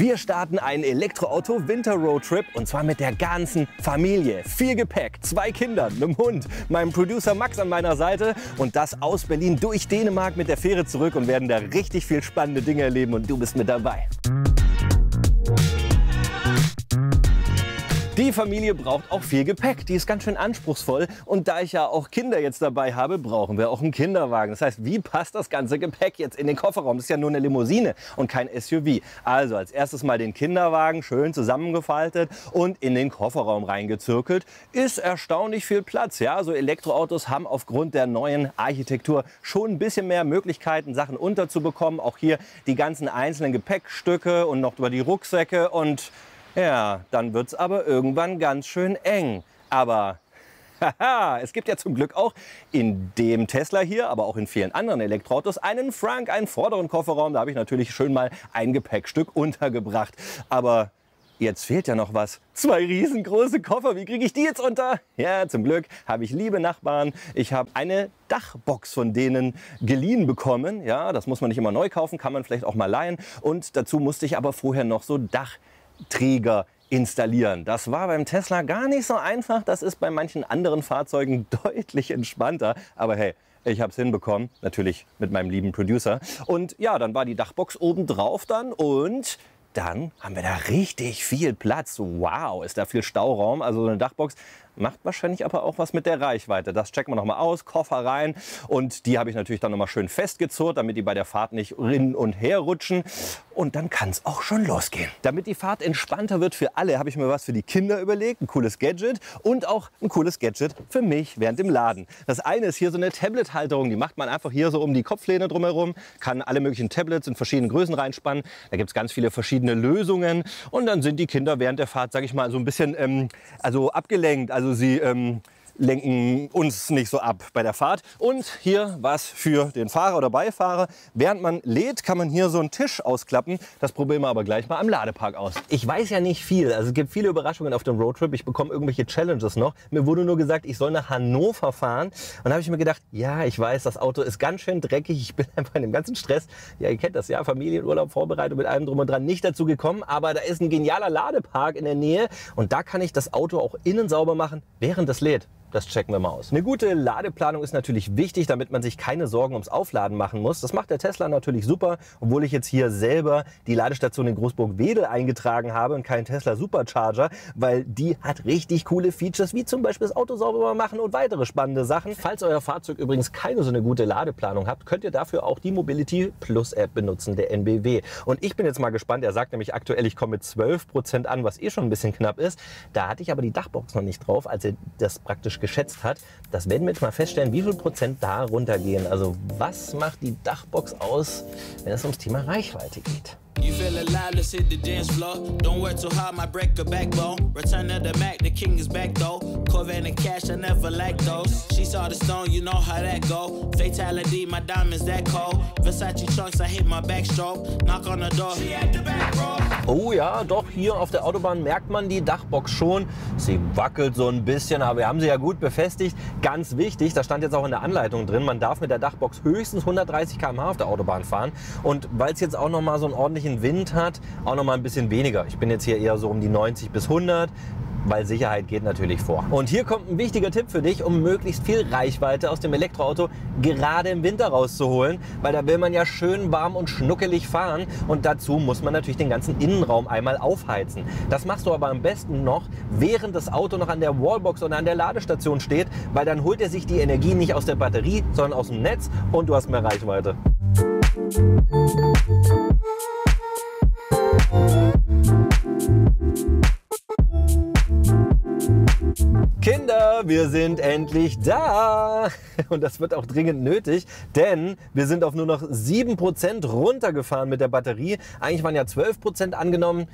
Wir starten einen Elektroauto-Winter-Roadtrip und zwar mit der ganzen Familie. Viel Gepäck, 2 Kindern, einem Hund, meinem Producer Max an meiner Seite und das aus Berlin durch Dänemark mit der Fähre zurück und werden da richtig viel spannende Dinge erleben und du bist mit dabei. Die Familie braucht auch viel Gepäck, die ist ganz schön anspruchsvoll und da ich ja auch Kinder jetzt dabei habe, brauchen wir auch einen Kinderwagen. Das heißt, wie passt das ganze Gepäck jetzt in den Kofferraum? Das ist ja nur eine Limousine und kein SUV. Also als erstes mal den Kinderwagen schön zusammengefaltet und in den Kofferraum reingezirkelt. Ist erstaunlich viel Platz. Ja, so Elektroautos haben aufgrund der neuen Architektur schon ein bisschen mehr Möglichkeiten, Sachen unterzubekommen. Auch hier die ganzen einzelnen Gepäckstücke und noch über die Rucksäcke und ja, dann wird's aber irgendwann ganz schön eng. Aber haha, es gibt ja zum Glück auch in dem Tesla hier, aber auch in vielen anderen Elektroautos einen Frank, einen vorderen Kofferraum. Da habe ich natürlich schön mal ein Gepäckstück untergebracht. Aber jetzt fehlt ja noch was. 2 riesengroße Koffer, wie kriege ich die jetzt unter? Ja, zum Glück habe ich liebe Nachbarn. Ich habe eine Dachbox von denen geliehen bekommen. Ja, das muss man nicht immer neu kaufen, kann man vielleicht auch mal leihen. Und dazu musste ich aber vorher noch so Dachträger installieren. Das war beim Tesla gar nicht so einfach. Das ist bei manchen anderen Fahrzeugen deutlich entspannter. Aber hey, ich habe es hinbekommen. Natürlich mit meinem lieben Producer. Und ja, dann war die Dachbox oben drauf dann und dann haben wir da richtig viel Platz. Wow, ist da viel Stauraum. Also so eine Dachbox macht wahrscheinlich aber auch was mit der Reichweite. Das checken wir noch mal aus, Koffer rein und die habe ich natürlich dann noch mal schön festgezurrt, damit die bei der Fahrt nicht hin und her rutschen. Und dann kann es auch schon losgehen. Damit die Fahrt entspannter wird für alle, habe ich mir was für die Kinder überlegt, ein cooles Gadget und auch ein cooles Gadget für mich während dem Laden. Das eine ist hier so eine Tablet-Halterung, die macht man einfach hier so um die Kopflehne drumherum, kann alle möglichen Tablets in verschiedenen Größen reinspannen. Da gibt es ganz viele verschiedene Lösungen und dann sind die Kinder während der Fahrt, sage ich mal, so ein bisschen also abgelenkt. Also sie lenken uns nicht so ab bei der Fahrt. Und hier was für den Fahrer oder Beifahrer. Während man lädt, kann man hier so einen Tisch ausklappen. Das probieren wir aber gleich mal am Ladepark aus. Ich weiß ja nicht viel. Also es gibt viele Überraschungen auf dem Roadtrip. Ich bekomme irgendwelche Challenges noch. Mir wurde nur gesagt, ich soll nach Hannover fahren. Und da habe ich mir gedacht, ja, ich weiß, das Auto ist ganz schön dreckig. Ich bin einfach in dem ganzen Stress. Ja, ihr kennt das ja, Familienurlaub, Vorbereitung mit allem drum und dran nicht dazu gekommen. Aber da ist ein genialer Ladepark in der Nähe. Und da kann ich das Auto auch innen sauber machen, während es lädt. Das checken wir mal aus. Eine gute Ladeplanung ist natürlich wichtig, damit man sich keine Sorgen ums Aufladen machen muss. Das macht der Tesla natürlich super, obwohl ich jetzt hier selber die Ladestation in Großburg-Wedel eingetragen habe und keinen Tesla Supercharger, weil die hat richtig coole Features, wie zum Beispiel das Auto sauber machen und weitere spannende Sachen. Falls euer Fahrzeug übrigens keine so eine gute Ladeplanung habt, könnt ihr dafür auch die Mobility Plus App benutzen, der NBW. Und ich bin jetzt mal gespannt, er sagt nämlich aktuell, ich komme mit 12% an, was eh schon ein bisschen knapp ist. Da hatte ich aber die Dachbox noch nicht drauf, als er das praktisch geschätzt hat. Das werden wir jetzt mal feststellen, wie viel Prozent da runtergehen. Also was macht die Dachbox aus, wenn es ums Thema Reichweite geht? You feel alive, let's hit the dance floor. Don't work too hard, might break a backbone. Return of the Mac, the king is back though. Corvette and cash, I never lack those. She saw the stone, you know how that go. Fatality, my diamonds that cold. Versace trunks, I hit my backstroke. Knock on the door, she at the back row. Oh ja, doch, hier auf der Autobahn merkt man die Dachbox schon. Sie wackelt so ein bisschen, aber wir haben sie ja gut befestigt. Ganz wichtig, da stand jetzt auch in der Anleitung drin, man darf mit der Dachbox höchstens 130 km/h auf der Autobahn fahren. Und weil es jetzt auch noch mal so einen ordentlichen Wind hat, auch noch mal ein bisschen weniger. Ich bin jetzt hier eher so um die 90 bis 100. Weil Sicherheit geht natürlich vor. Und hier kommt ein wichtiger Tipp für dich, um möglichst viel Reichweite aus dem Elektroauto gerade im Winter rauszuholen, weil da will man ja schön warm und schnuckelig fahren und dazu muss man natürlich den ganzen Innenraum einmal aufheizen. Das machst du aber am besten noch, während das Auto noch an der Wallbox oder an der Ladestation steht, weil dann holt er sich die Energie nicht aus der Batterie, sondern aus dem Netz und du hast mehr Reichweite. Kinder, wir sind endlich da! Und das wird auch dringend nötig, denn wir sind auf nur noch 7% runtergefahren mit der Batterie. Eigentlich waren ja 12% angenommen.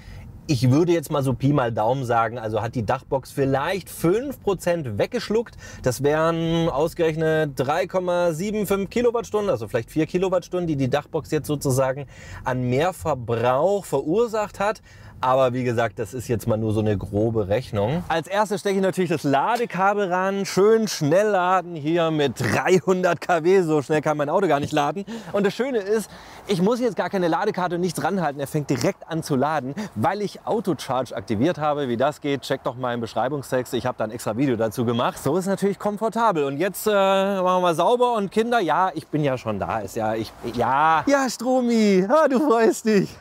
Ich würde jetzt mal so Pi mal Daumen sagen, also hat die Dachbox vielleicht 5% weggeschluckt. Das wären ausgerechnet 3,75 Kilowattstunden, also vielleicht 4 Kilowattstunden, die die Dachbox jetzt sozusagen an Mehrverbrauch verursacht hat. Aber wie gesagt, das ist jetzt mal nur so eine grobe Rechnung. Als erstes stecke ich natürlich das Ladekabel ran. Schön schnell laden hier mit 300 kW. So schnell kann mein Auto gar nicht laden. Und das Schöne ist, ich muss jetzt gar keine Ladekarte und nichts ranhalten. Er fängt direkt an zu laden, weil ich Autocharge aktiviert habe. Wie das geht, checkt doch mal im Beschreibungstext. Ich habe da ein extra Video dazu gemacht. So ist natürlich komfortabel. Und jetzt machen wir mal sauber. Und Kinder, ja, ich bin ja schon da. Ja, Stromi, du freust dich.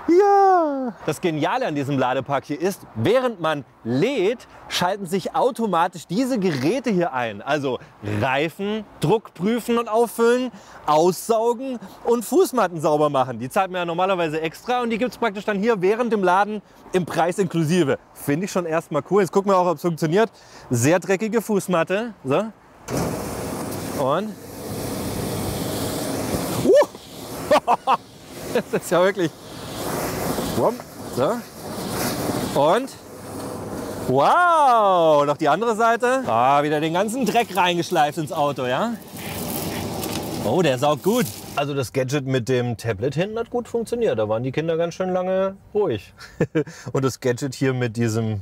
Ja! Das Geniale an diesem Ladepark hier ist, während man lädt, schalten sich automatisch diese Geräte hier ein. Also Reifen, Druck prüfen und auffüllen, aussaugen und Fußmatten sauber machen. Die zahlt man ja normalerweise extra und die gibt es praktisch dann hier während dem Laden im Preis inklusive. Finde ich schon erstmal cool. Jetzt gucken wir auch, ob es funktioniert. Sehr dreckige Fußmatte. So. Und. Das ist ja wirklich. So. Und wow, noch die andere Seite. Wieder den ganzen Dreck reingeschleift ins Auto, ja? Oh, der saugt gut. Also das Gadget mit dem Tablet hinten hat gut funktioniert. Da waren die Kinder ganz schön lange ruhig. Und das Gadget hier mit diesem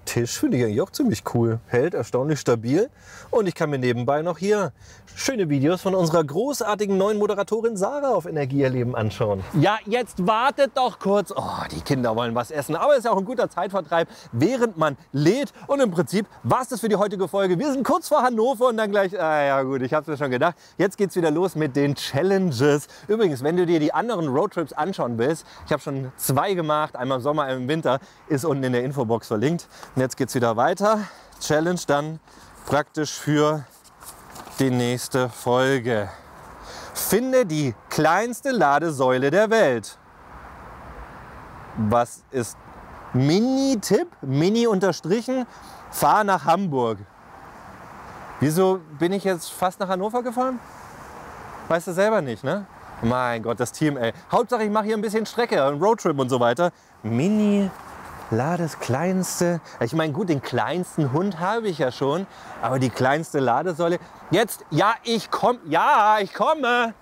Tisch finde ich eigentlich auch ziemlich cool. Hält erstaunlich stabil. Und ich kann mir nebenbei noch hier schöne Videos von unserer großartigen neuen Moderatorin Sarah auf Energieerleben anschauen. Ja, jetzt wartet doch kurz. Oh, die Kinder wollen was essen. Aber es ist ja auch ein guter Zeitvertreib, während man lädt. Und im Prinzip war es das für die heutige Folge. Wir sind kurz vor Hannover und dann gleich, ja gut, ich habe es mir schon gedacht. Jetzt geht es wieder los mit den Challenges. Übrigens, wenn du dir die anderen Roadtrips anschauen willst, ich habe schon 2 gemacht, einmal im Sommer, einmal im Winter, ist unten in der Infobox verlinkt. Und jetzt geht es wieder weiter. Challenge dann praktisch für die nächste Folge. Finde die kleinste Ladesäule der Welt. Was ist Mini-Tipp? Mini unterstrichen. Fahr nach Hamburg. Wieso bin ich jetzt fast nach Hannover gefahren? Weißt du selber nicht, ne? Mein Gott, das Team, ey. Hauptsache, ich mache hier ein bisschen Strecke, einen Roadtrip und so weiter. Das kleinste. Ich meine, gut, den kleinsten Hund habe ich ja schon, aber die kleinste Ladesäule. Jetzt, ja, ich komme. Ja, ich komme.